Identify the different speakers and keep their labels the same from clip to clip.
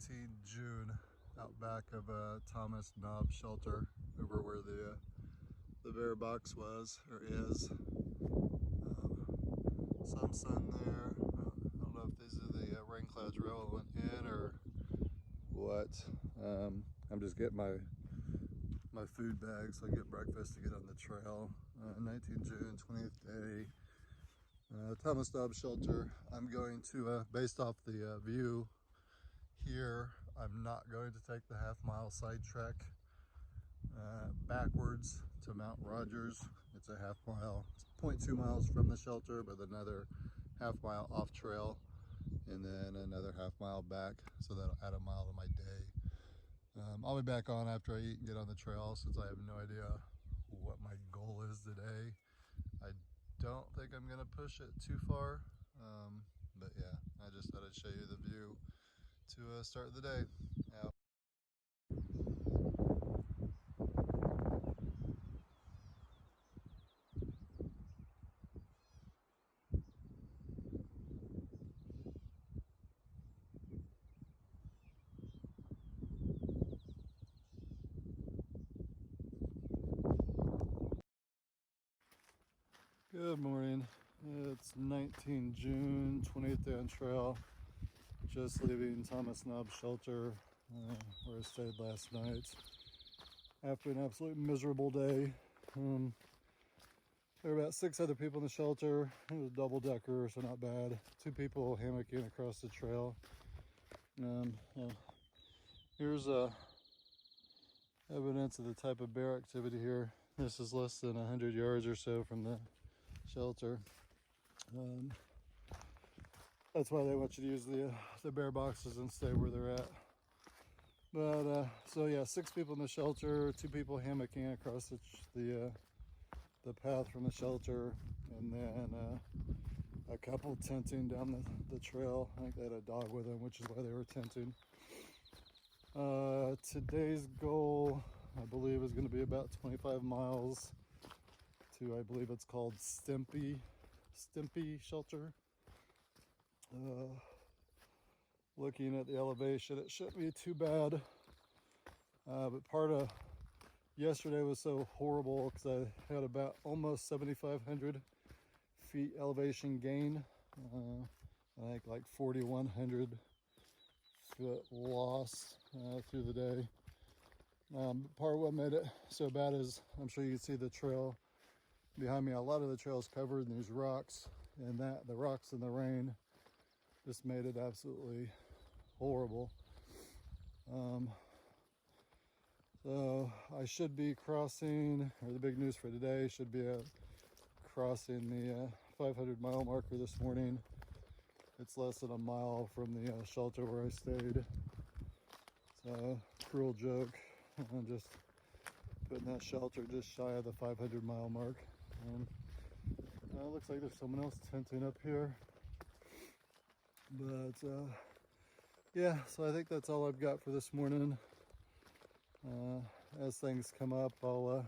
Speaker 1: 19 June, out back of Thomas Knob shelter, over where the bear box was or is. Some sun there. I don't know if these are the rain clouds rolling in or what. I'm just getting my food bag so I get breakfast to get on the trail. 19 June, 20th day. Thomas Knob shelter. I'm going to, based off the view here, I'm not going to take the half-mile side trek backwards to Mount Rogers. It's a half mile, it's 0.2 miles from the shelter, but another half mile off trail, and then another half mile back, so that'll add a mile to my day. I'll be back on after I eat and get on the trail, since I have no idea what my goal is today. I don't think I'm gonna push it too far, but yeah, I just thought I'd show you the view to start the day out. Good morning. It's 19 June, 20th day on trail. Just leaving Thomas Knob shelter where I stayed last night after an absolutely miserable day. There were about 6 other people in the shelter. It was a double decker, so not bad. 2 people hammocking across the trail. Here's evidence of the type of bear activity here. This is less than 100 yards or so from the shelter. That's why they want you to use the bear boxes and stay where they're at. But so yeah, 6 people in the shelter, 2 people hammocking across the path from the shelter, and then a couple tenting down the trail. I think they had a dog with them, which is why they were tenting. Today's goal, I believe, is going to be about 25 miles to, I believe it's called Trimpi shelter. Looking at the elevation, it shouldn't be too bad, but part of yesterday was so horrible because I had about almost 7,500 feet elevation gain. I think like 4,100 foot loss through the day. Part of what made it so bad is, I'm sure you can see the trail behind me. A lot of the trail is covered in these rocks, and the rocks and the rain just made it absolutely horrible. So I should be crossing, or the big news for today should be crossing the 500 mile marker this morning. It's less than a mile from the shelter where I stayed. So, cruel joke. I'm just putting that shelter just shy of the 500 mile mark. It looks like there's someone else tenting up here. But yeah, so I think that's all I've got for this morning. As things come up, I'll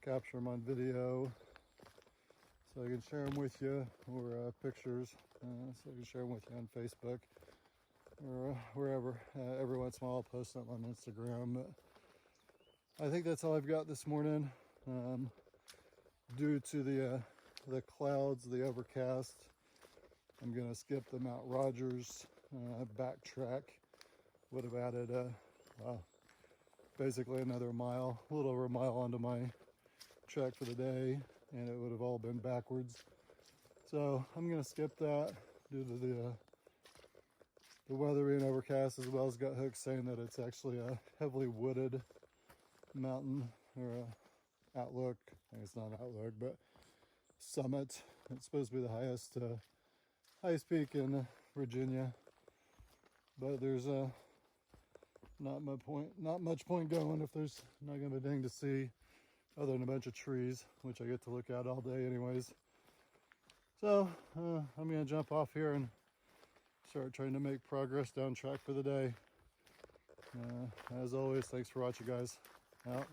Speaker 1: capture them on video so I can share them with you, or pictures, so I can share them with you on Facebook or wherever. Every once in a while I'll post them on Instagram. But I think that's all I've got this morning. Due to the clouds, the overcast, I'm gonna skip the Mount Rogers backtrack. Would have added basically another mile, a little over a mile onto my trek for the day, and it would have all been backwards. So I'm gonna skip that due to the weather being overcast, as well as got hooks saying that it's actually a heavily wooded mountain, or outlook. I think it's not an outlook, but summit. It's supposed to be the highest peak in Virginia, but there's not much point going if there's not gonna be anything to see other than a bunch of trees, which I get to look at all day anyways. So I'm gonna jump off here and start trying to make progress down track for the day. As always, thanks for watching, guys. Out.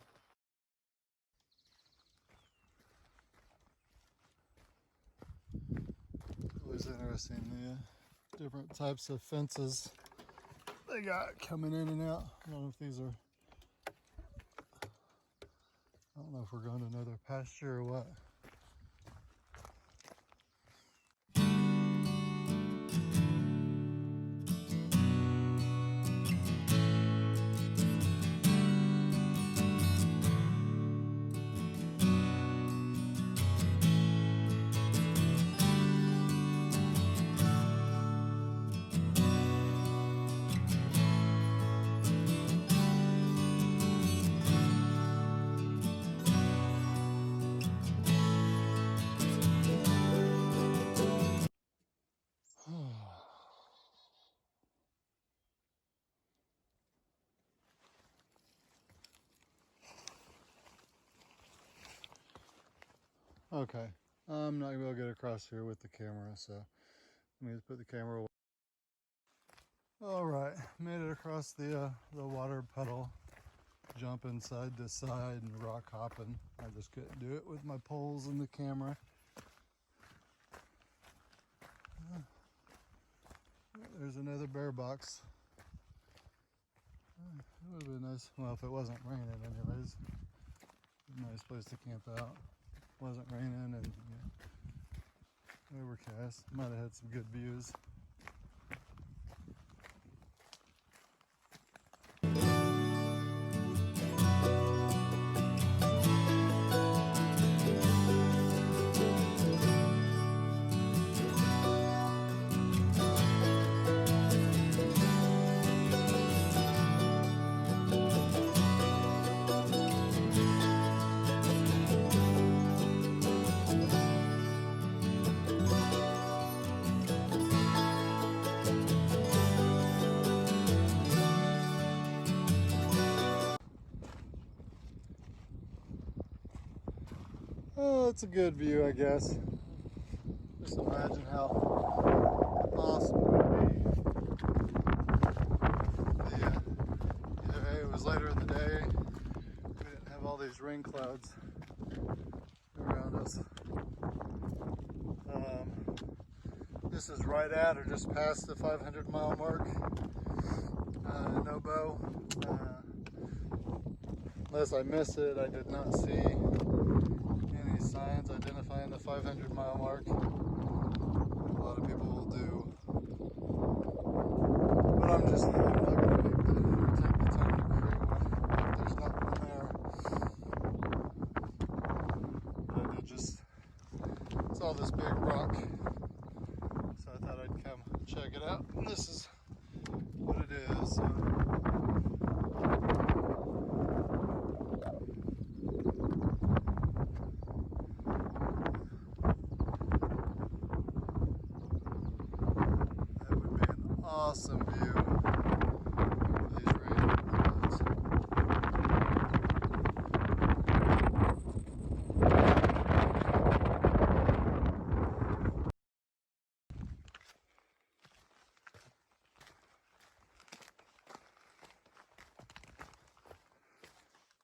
Speaker 1: Always interesting, the different types of fences they they got coming in and out. I don't know if these are, I don't know if we're going to another pasture or what. Okay, I'm not gonna be able to get across here with the camera, so let me just put the camera away. All right, made it across the water puddle, jumping side to side and rock hopping. I just couldn't do it with my poles and the camera. There's another bear box. It would have been nice, well, if it wasn't raining anyways. Nice place to camp out. Wasn't raining and overcast. Might have had some good views. Oh, it's a good view, I guess. Just imagine how awesome it would be. Either A, it was later in the day, we didn't have all these rain clouds around us. This is right at or just past the 500-mile mark. NOBO. Unless I missed it, I did not see any signs identifying the 500-mile mark. A lot of people will do. But I'm not going to take the time to create one. There's not one there. But I did just saw this big rock. So I thought I'd come check it out. And this is what it is. So, awesome view of these random clouds.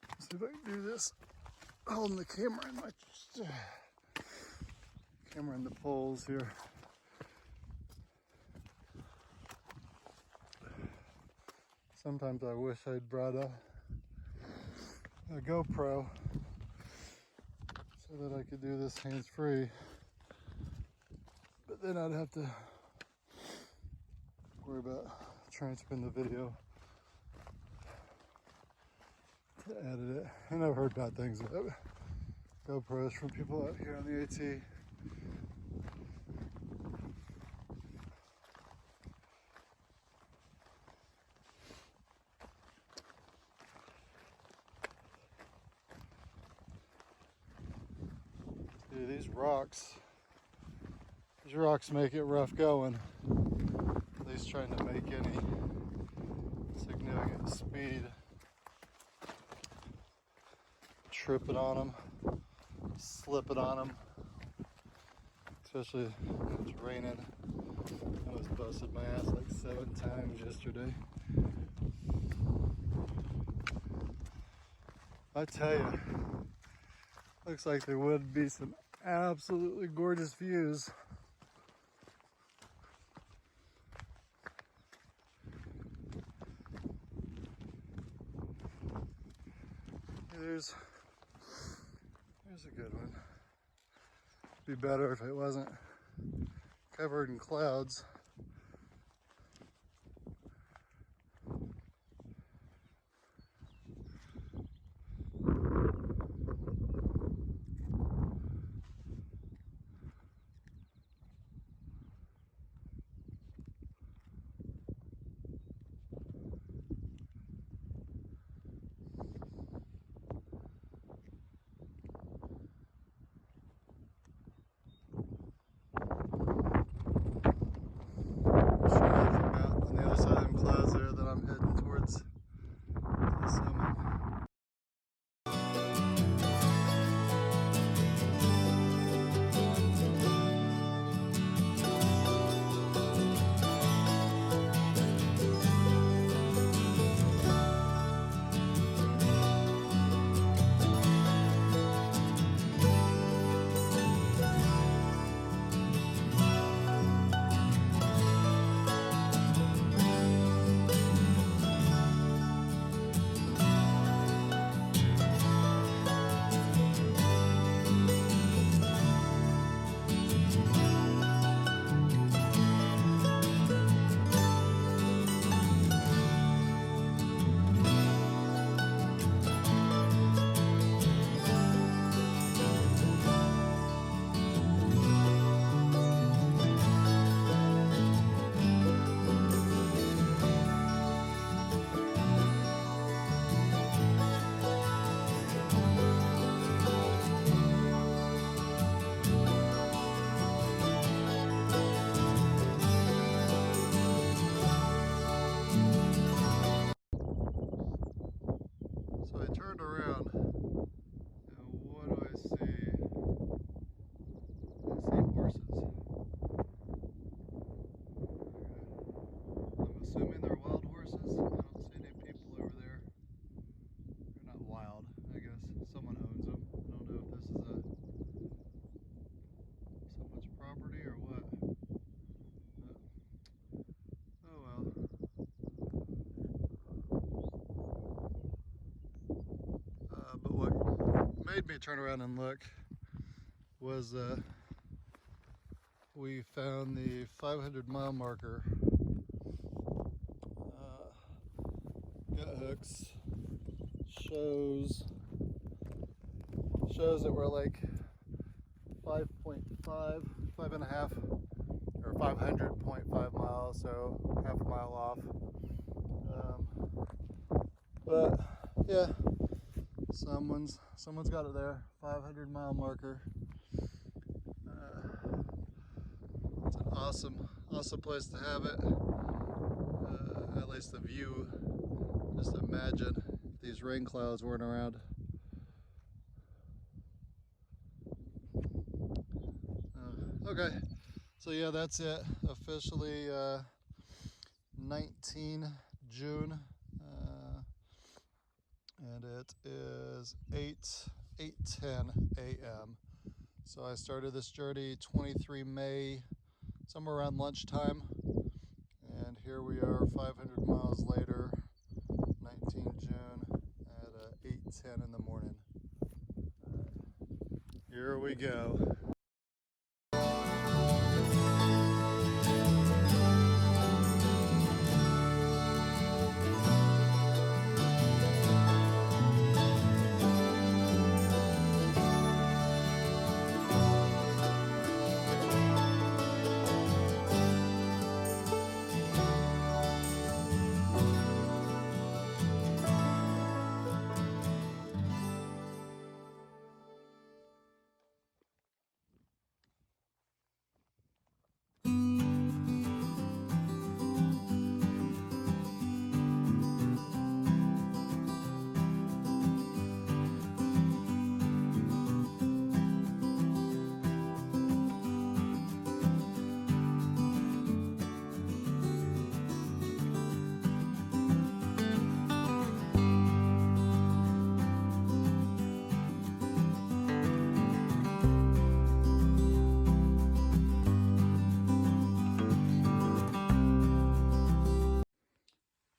Speaker 1: Let's see if I can do this holding the camera in my camera in the poles here. Sometimes I wish I'd brought a GoPro so that I could do this hands-free, but then I'd have to worry about transferring the video to edit it. And I've heard bad things about GoPros from people out here on the AT. Dude, these rocks make it rough going. At least trying to make any significant speed. Tripping on them, slipping on them, especially when it's raining. I almost busted my ass like 7 times yesterday. I tell you, looks like there would be some absolutely gorgeous views. there's a good one. Be better if it wasn't covered in clouds. On the other side of them clouds there that I'm heading towards the summit. So I turned around, and what do I see? I see horses. I'm assuming they're wild horses. I don't see any people over there. They're not wild, I guess. Someone owns them. I don't know if this is someone's property or what. Oh well. But what made me turn around and look was we found the 500-mile marker. Gut hooks shows that we're like 5.5 or 500.5 miles, so half a mile off. But yeah, someone's got it there. 500-mile marker. It's an awesome place to have it. At least the view. Just imagine if these rain clouds weren't around. Okay, so yeah, that's it. Officially 19 June, and it is 8:10 a.m. So I started this journey 23 May, somewhere around lunchtime, and here we are 500 miles later, 19 June at 8:10 in the morning. Here we go.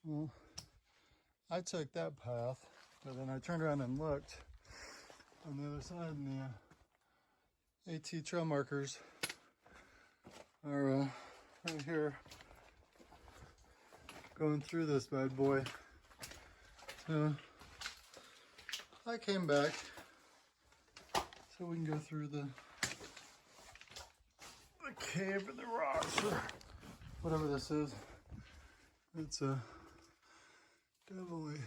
Speaker 1: Well, I took that path But then I turned around and looked on the other side, and the AT trail markers are right here going through this bad boy. So I came back so we can go through the cave and the rocks or whatever this is. It's definitely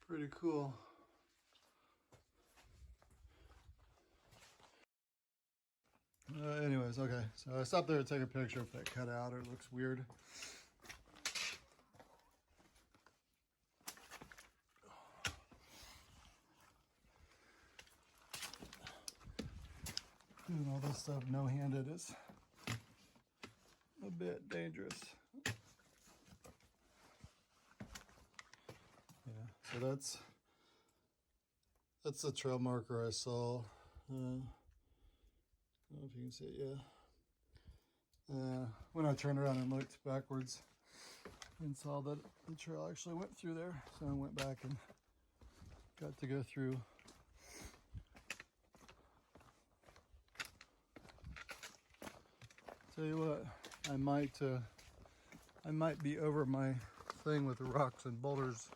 Speaker 1: pretty cool. Anyways, okay, so I stopped there to take a picture if that cut out or it looks weird. Doing all this stuff no-handed is a bit dangerous. Yeah, so that's the trail marker I saw. I don't know if you can see it, yeah. When I turned around and looked backwards and saw that the trail actually went through there, so I went back and got to go through. Tell you what, I might be over my thing with the rocks and boulders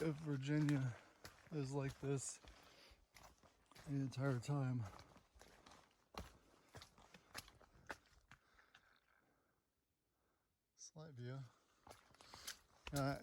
Speaker 1: if Virginia is like this the entire time. Slight view. All right.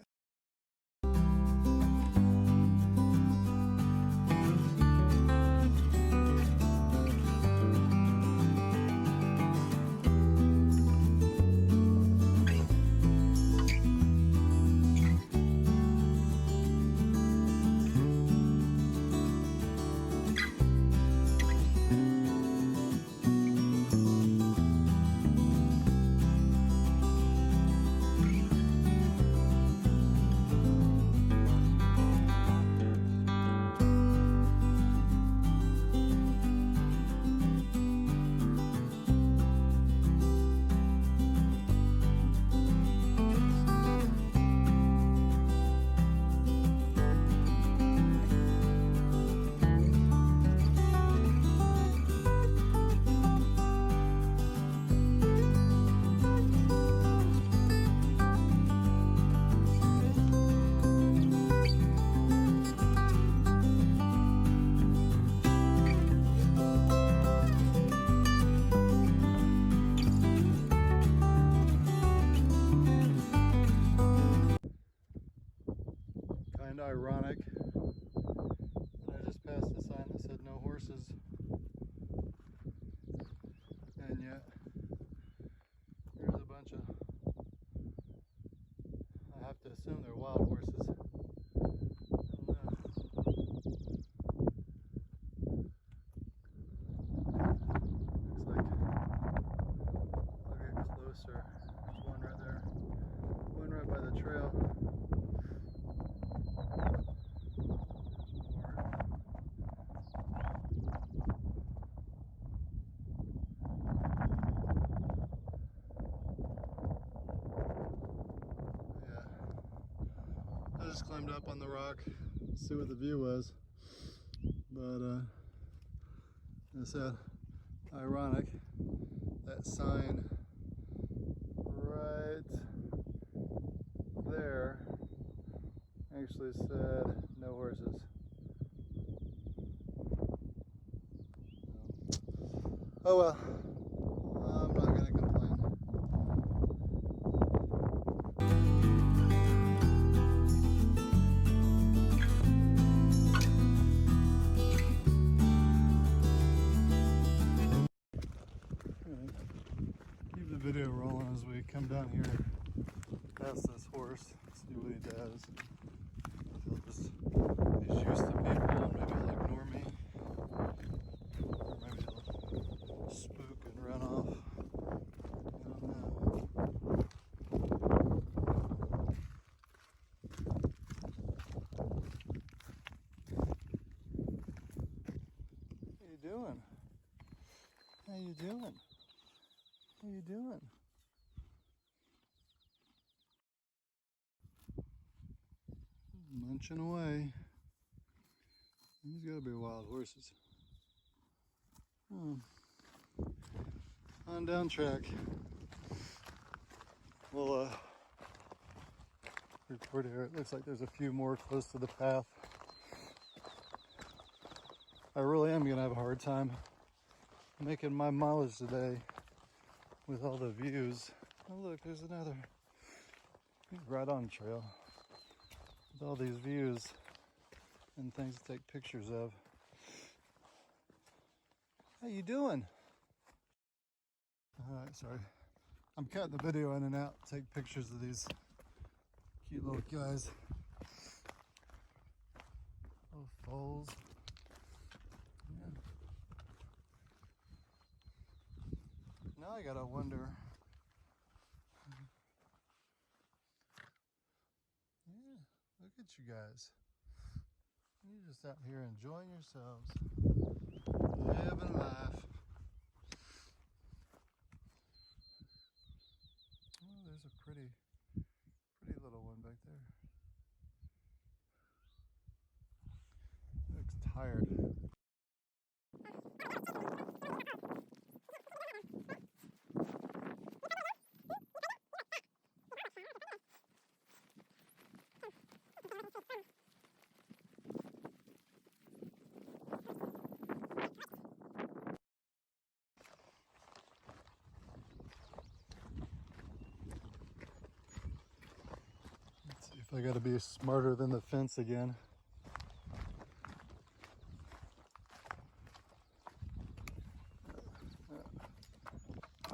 Speaker 1: Kind of ironic that I just passed a sign that said no horses, and yet there's a bunch of, I have to assume they're wild horses. I don't know. Looks like, I'll get closer. There's one right there, one right by the trail. I just climbed up on the rock, see what the view was, but as I said, ironic, that sign right there actually said no horses. Oh well, I'm not going to complain. Keep the video rolling as we come down here past this horse, see what he does. If he's used to people and maybe he'll ignore me. Or maybe he'll spook and run off. I don't know. How you doing? How you doing? How you doing? munching away. These gotta be wild horses. On down track. We'll report here. It looks like there's a few more close to the path. I really am gonna have a hard time making my mileage today with all the views. Oh look, there's another right on trail with all these views and things to take pictures of. How you doing? All right, sorry. I'm cutting the video in and out to take pictures of these cute little guys. Little foals. Yeah. Now I gotta wonder. Yeah, look at you guys. You're just out here enjoying yourselves. Living life. Oh, there's a pretty little one back there. Looks tired. Let's see if I gotta be smarter than the fence again.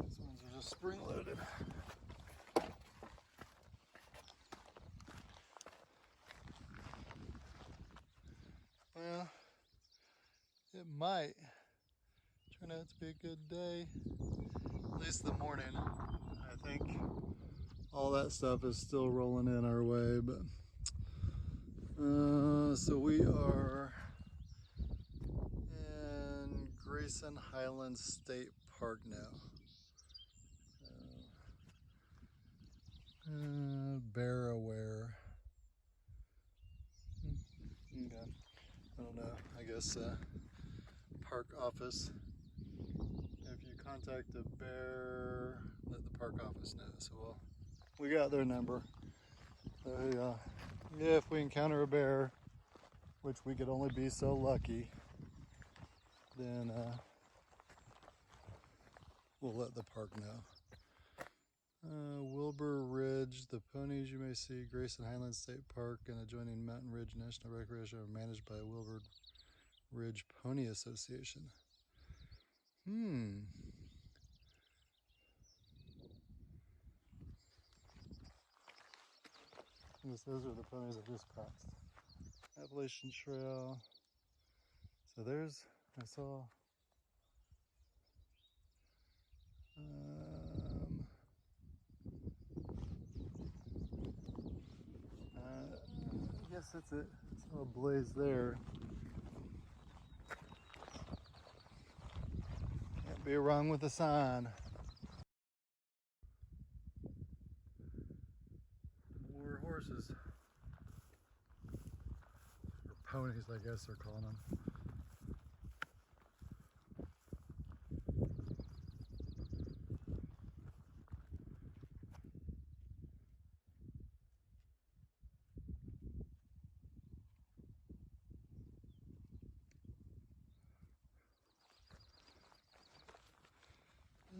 Speaker 1: These ones are just spring loaded. Well, it might turn out to be a good day. At least the morning. I think all that stuff is still rolling in our way, but so we are in Grayson Highlands State Park now. Bear aware. Okay. I don't know. I guess park office. If you contact a bear, let the park office know. So we got their number. If we encounter a bear, which we could only be so lucky, then we'll let the park know. Wilbur Ridge, the ponies you may see, Grayson Highlands State Park and adjoining Mountain Ridge National Recreation are managed by Wilbur Ridge Pony Association. I guess those are the ponies I just passed. Appalachian Trail. So there's, I saw I guess that's it. I saw a blaze there. Can't be wrong with a sign. More horses. Or ponies, I guess they're calling them.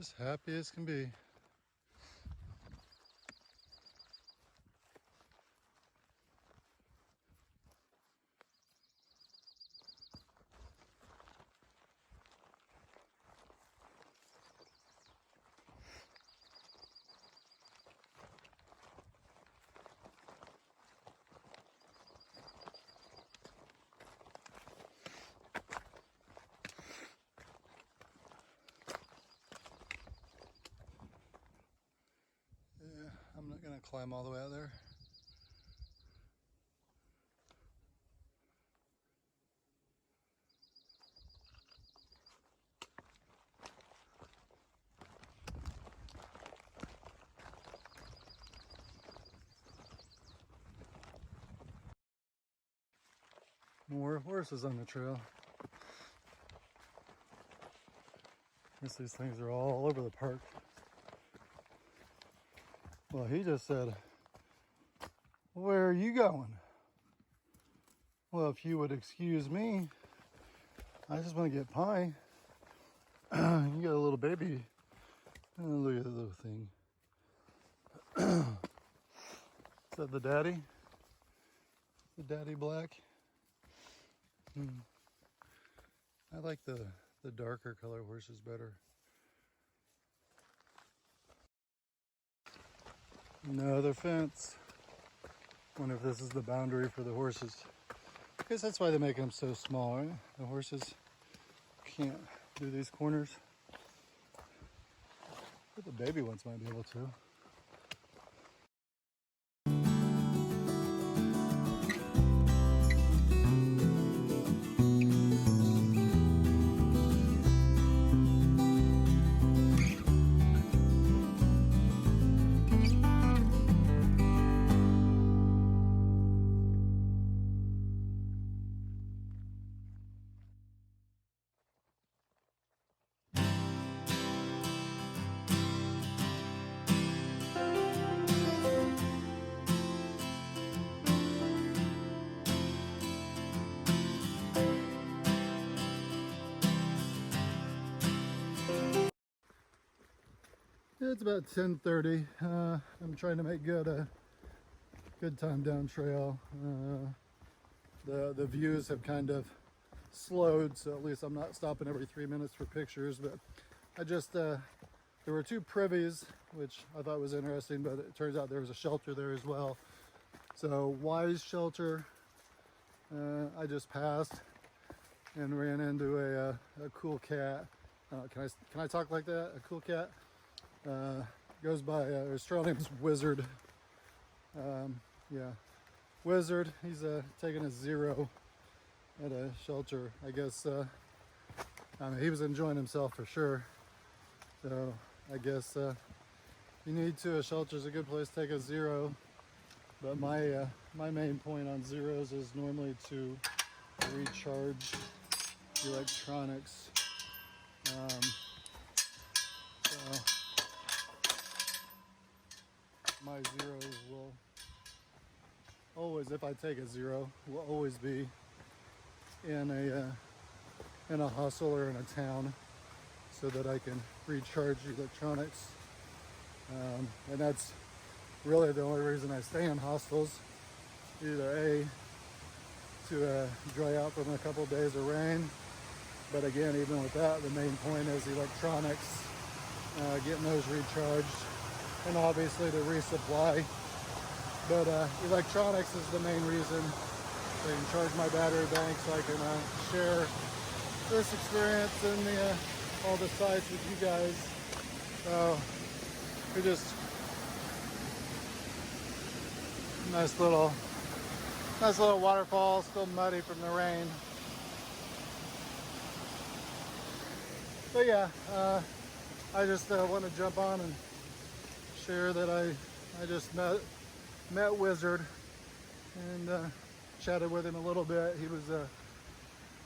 Speaker 1: As happy as can be. Yeah, I'm not gonna climb all the way out there. More horses on the trail. I guess these things are all over the park. Well, he just said, "Where are you going?" Well, if you would excuse me, I just want to get pie. You got a little baby. Oh, look at the little thing. Is that the daddy? The daddy black? I like the darker color horses better. Another fence. Wonder if this is the boundary for the horses. I guess that's why they make them so small, right? The horses can't do these corners. But the baby ones might be able to. It's about 10:30. I'm trying to make good time down trail. The views have kind of slowed, so at least I'm not stopping every 3 minutes for pictures. But I just there were two privies, which I thought was interesting, but it turns out there was a shelter there as well. So Wise Shelter, I just passed and ran into a cool cat. Can I talk like that? A cool cat. Goes by, his trail name is Wizard. Yeah, Wizard. He's taking a zero at a shelter. I guess, I mean, he was enjoying himself for sure. So I guess you need to. A shelter is a good place to take a zero. But my main point on zeros is normally to recharge electronics. So my zeros will always, if I take a zero, will always be in a hustle or in a town, so that I can recharge electronics. And that's really the only reason I stay in hostels. Either A, to dry out from a couple of days of rain, but again, even with that, the main point is electronics, getting those recharged, and obviously to resupply. But electronics is the main reason. So I can charge my battery bank, so I can share this experience and all the sites with you guys. So we just nice little waterfall, still muddy from the rain. But yeah, I just want to jump on and share that I just met Wizard and chatted with him a little bit. He was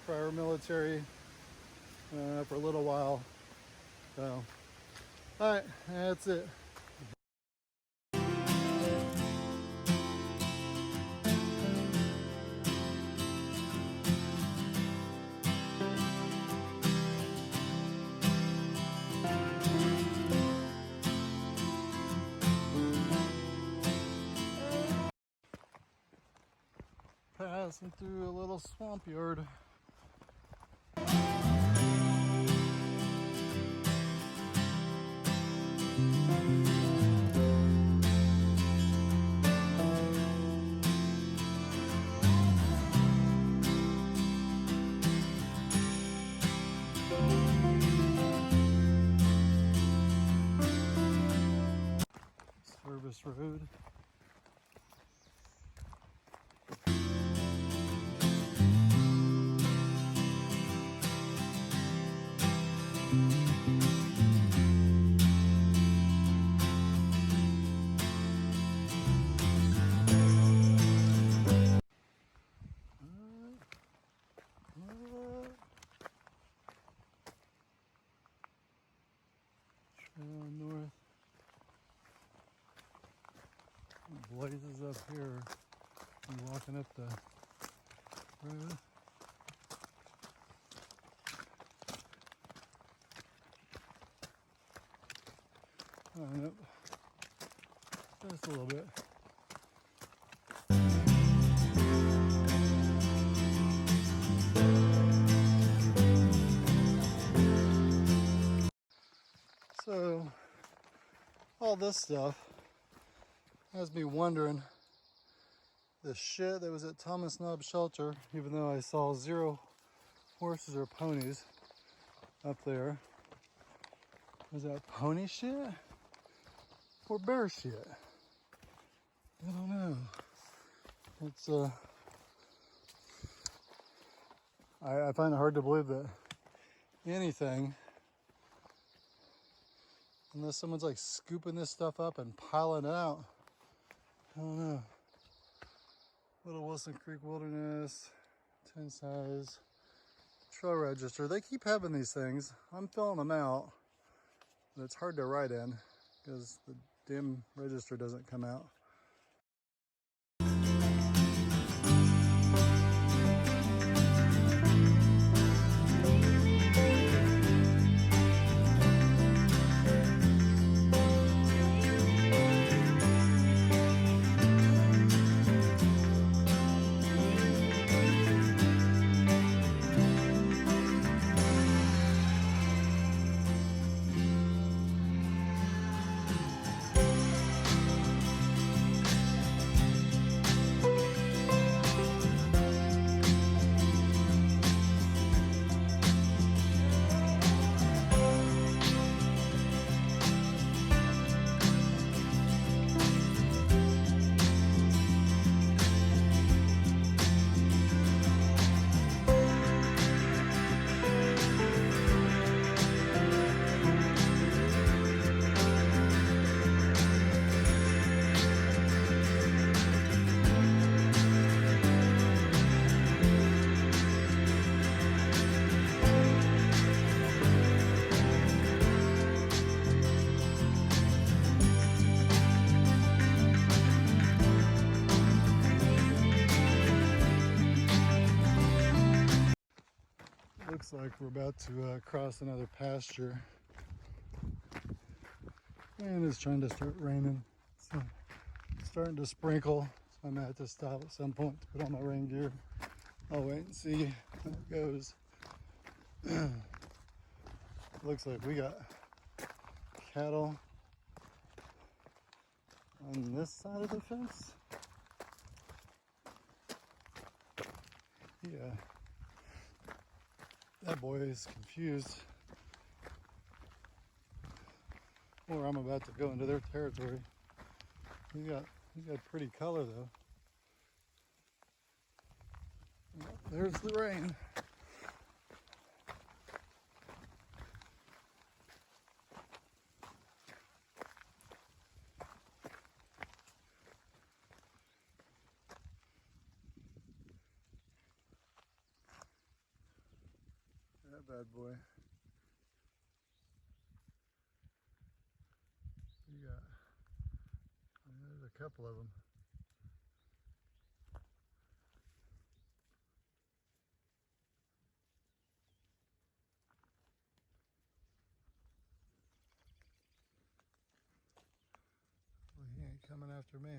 Speaker 1: prior military for a little while. So, all right, that's it. Passing through a little swamp yard. Service road. up here and walking up the road. Oh, nope. Just a little bit. So, all this stuff has me wondering the shit that was at Thomas Knob Shelter, even though I saw 0 horses or ponies up there. Was that pony shit or bear shit? I don't know. It's I find it hard to believe that anything, unless someone's like scooping this stuff up and piling it out. I don't know. Little Wilson Creek Wilderness, 10 size, trail register. They keep having these things. I'm filling them out, but it's hard to write in because the damn register doesn't come out. Looks like we're about to cross another pasture, and it's trying to start raining. So it's starting to sprinkle, so I might have to stop at some point to put on my rain gear. I'll wait and see how it goes. Looks like we got cattle on this side of the fence. Yeah. That boy is confused, or I'm about to go into their territory. He's got pretty color though. There's the rain. That bad boy. You got, there's a couple of them. Well, he ain't coming after me.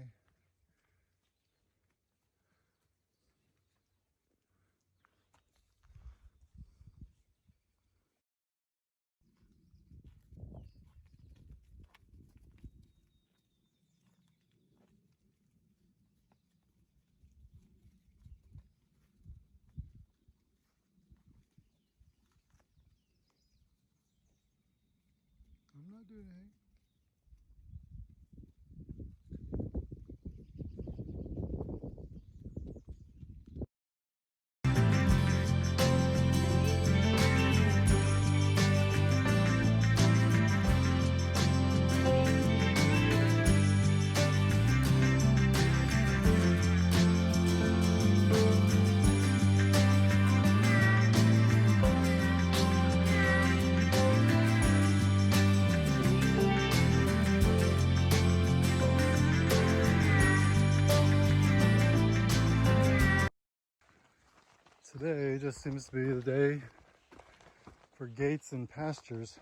Speaker 1: I'm not doing anything. Today just seems to be the day for gates and pastures.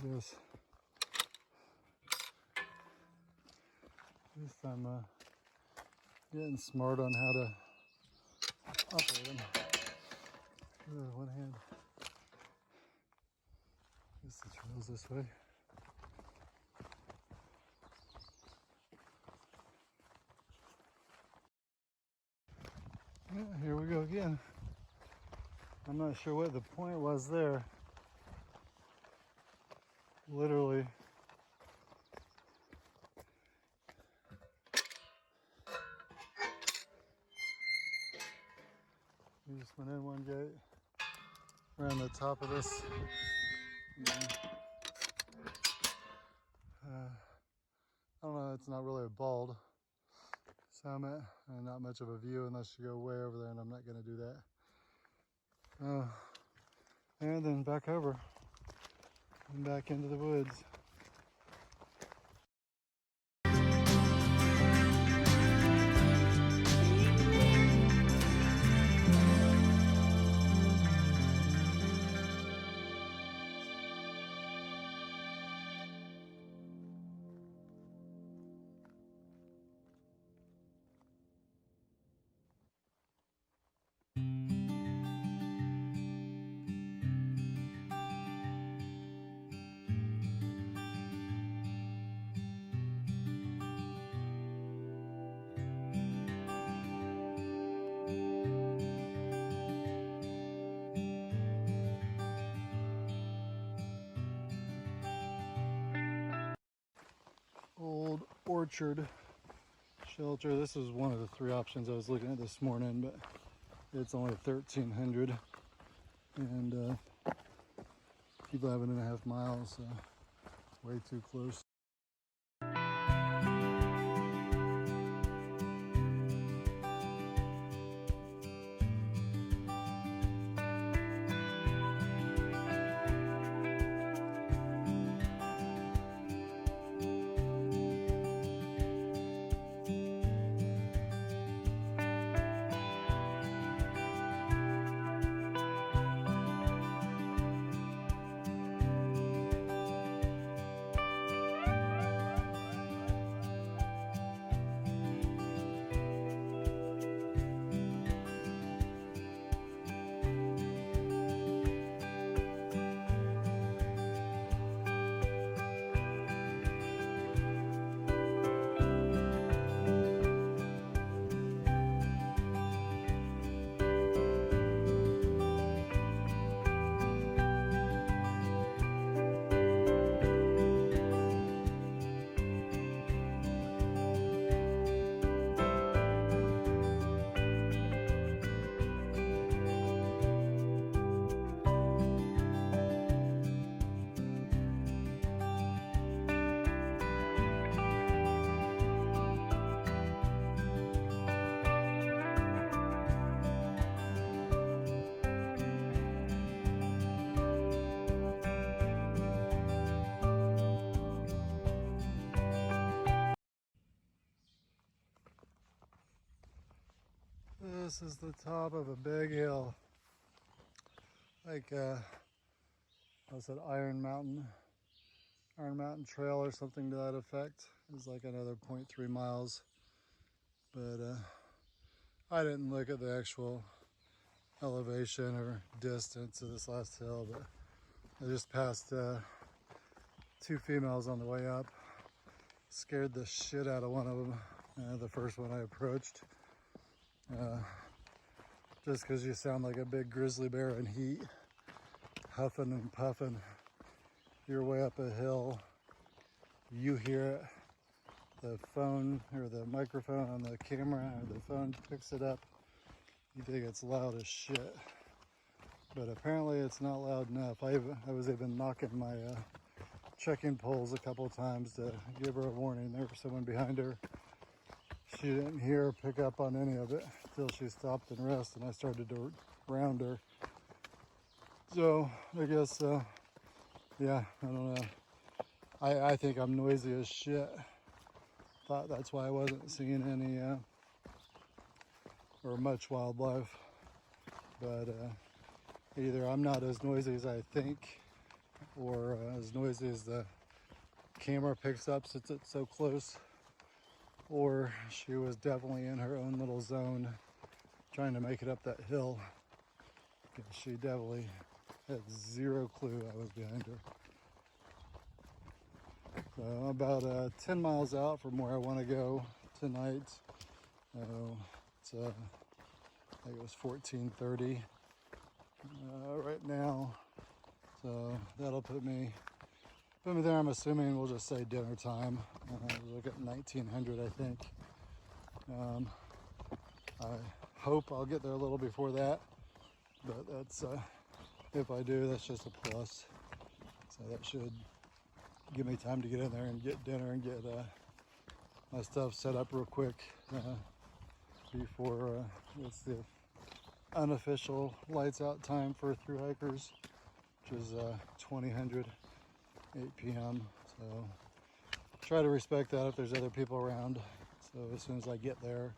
Speaker 1: Yes. At least I'm getting smart on how to operate them. One hand. I guess the trail's this way. Yeah, here we go again. I'm not sure what the point was there. Literally. We just went in one gate, around the top of this. I don't know, it's not really a bald summit and not much of a view unless you go way over there, and I'm not going to do that. And then back over and back into the woods. Old orchard shelter. This is one of the 3 options I was looking at this morning, but it's only 1,300 and keep 11.5 miles, so way too close. This is the top of a big hill, like what's that, Iron Mountain Trail or something to that effect. It's like another 0.3 miles, but I didn't look at the actual elevation or distance of this last hill, but I just passed 2 females on the way up. Scared the shit out of one of them, the first one I approached. Just because you sound like a big grizzly bear in heat, huffing and puffing your way up a hill. You hear it, the phone or the microphone on the camera or the phone picks it up. You think it's loud as shit, but apparently it's not loud enough. I was even knocking my checking poles a couple times to give her a warning. There was someone behind her. She didn't hear or pick up on any of it until she stopped and rested, and I started to round her. So I guess, yeah, I don't know. I think I'm noisy as shit. Thought that's why I wasn't seeing or much wildlife, but either I'm not as noisy as I think, or as noisy as the camera picks up since it's so close, or she was definitely in her own little zone trying to make it up that hill. She definitely had zero clue I was behind her. So I'm about 10 miles out from where I want to go tonight. It's I think it was 14:30 right now. So that'll put me there. I'm assuming we'll just say dinner time. Look at 1900, I think. I hope I'll get there a little before that, but that's if I do, that's just a plus. So that should give me time to get in there and get dinner and get my stuff set up real quick before it's the unofficial lights out time for thru hikers, which is 2000, 8 p.m. So try to respect that if there's other people around. So as soon as I get there,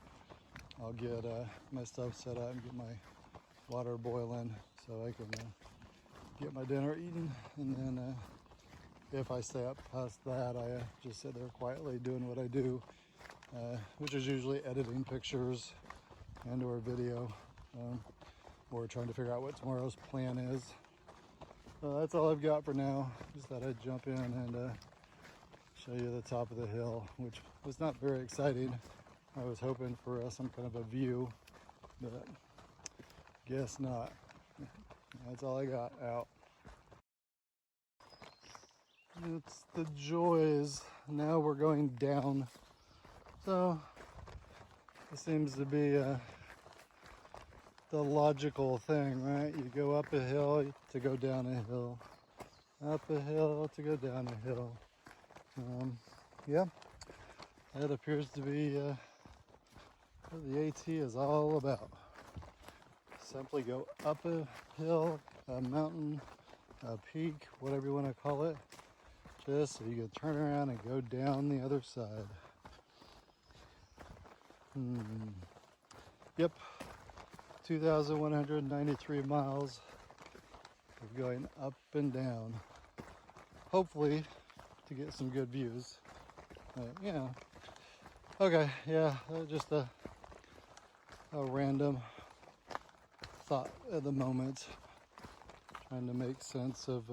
Speaker 1: I'll get my stuff set up and get my water boiling so I can get my dinner eaten. And then if I stay up past that, I just sit there quietly doing what I do, which is usually editing pictures and or video, or trying to figure out what tomorrow's plan is. So that's all I've got for now. Just thought I'd jump in and show you the top of the hill, which was not very exciting. I was hoping for some kind of a view, but guess not. That's all I got out. It's the joys. Now we're going down. So it seems to be the logical thing, right? You go up a hill to go down a hill, up a hill to go down a hill. Yeah, that appears to be what the AT is all about. Simply go up a hill, a mountain, a peak, whatever you want to call it, just so you can turn around and go down the other side. Yep, 2,193 miles of going up and down. Hopefully to get some good views. Yeah. Okay, yeah, just a random thought at the moment, trying to make sense of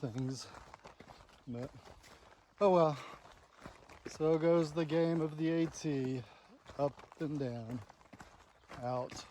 Speaker 1: things. But oh well, so goes the game of the AT, up and down, out.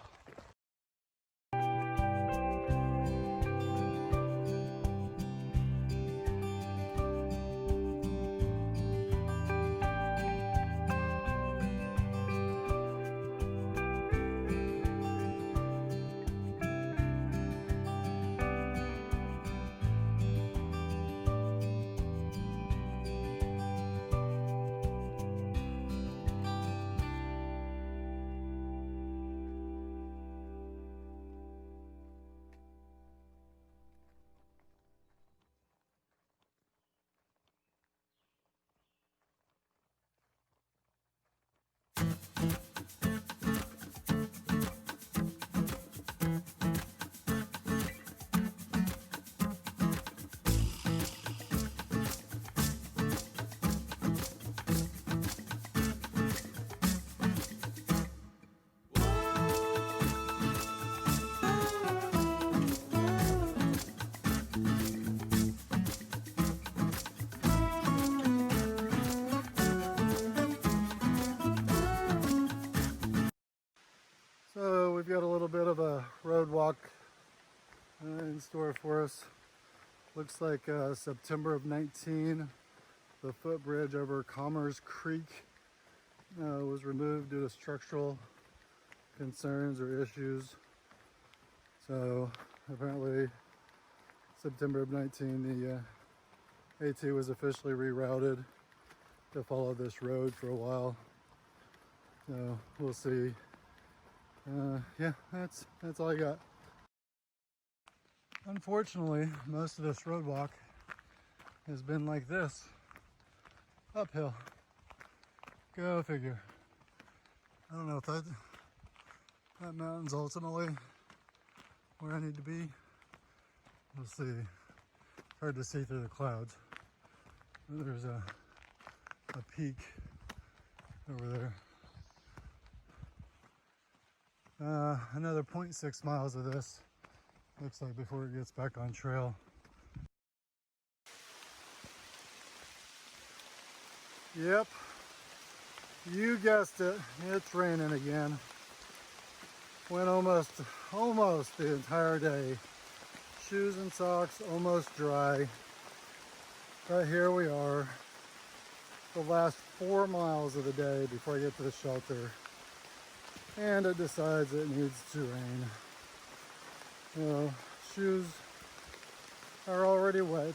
Speaker 1: So we've got a little bit of a road walk in store for us. Looks like September of 19, the footbridge over Commerce Creek was removed due to structural concerns or issues. So apparently September of 19, the AT was officially rerouted to follow this road for a while. So we'll see. Yeah, that's all I got. Unfortunately, most of this road walk has been like this, uphill. Go figure. I don't know if that That mountain's ultimately where I need to be. We'll see. Hard to see through the clouds. There's a peak over there. Another 0.6 miles of this, looks like, before it gets back on trail. Yep, you guessed it, it's raining again. Went almost the entire day. Shoes and socks almost dry. But here we are, the last 4 miles of the day before I get to the shelter. And it decides it needs to rain. You know, shoes are already wet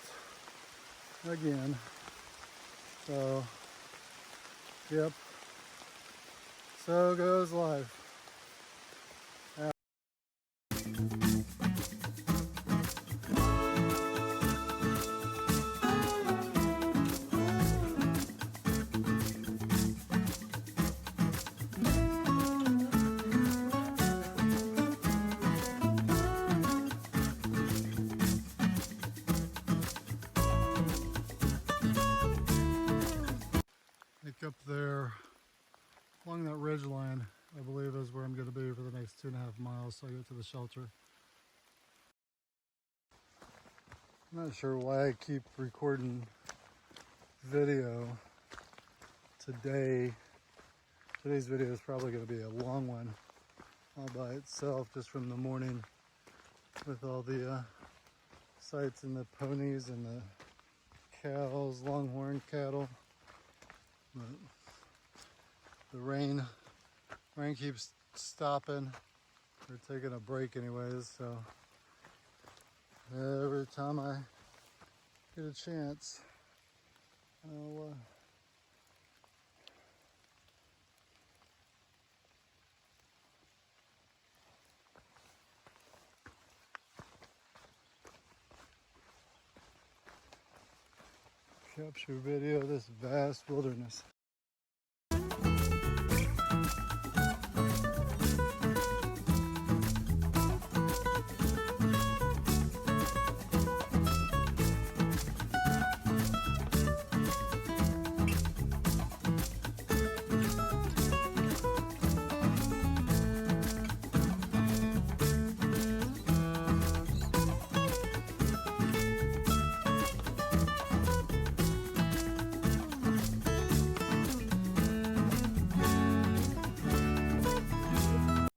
Speaker 1: again. So, yep, so goes life. Up there along that ridge line, I believe, is where I'm going to be for the next 2.5 miles so I get to the shelter. I'm not sure why I keep recording video today. Today's video is probably going to be a long one all by itself, just from the morning with all the sights and the ponies and the cows, longhorn cattle. But the rain keeps stopping. We're taking a break anyways, so every time I get a chance, I'll capture video of this vast wilderness.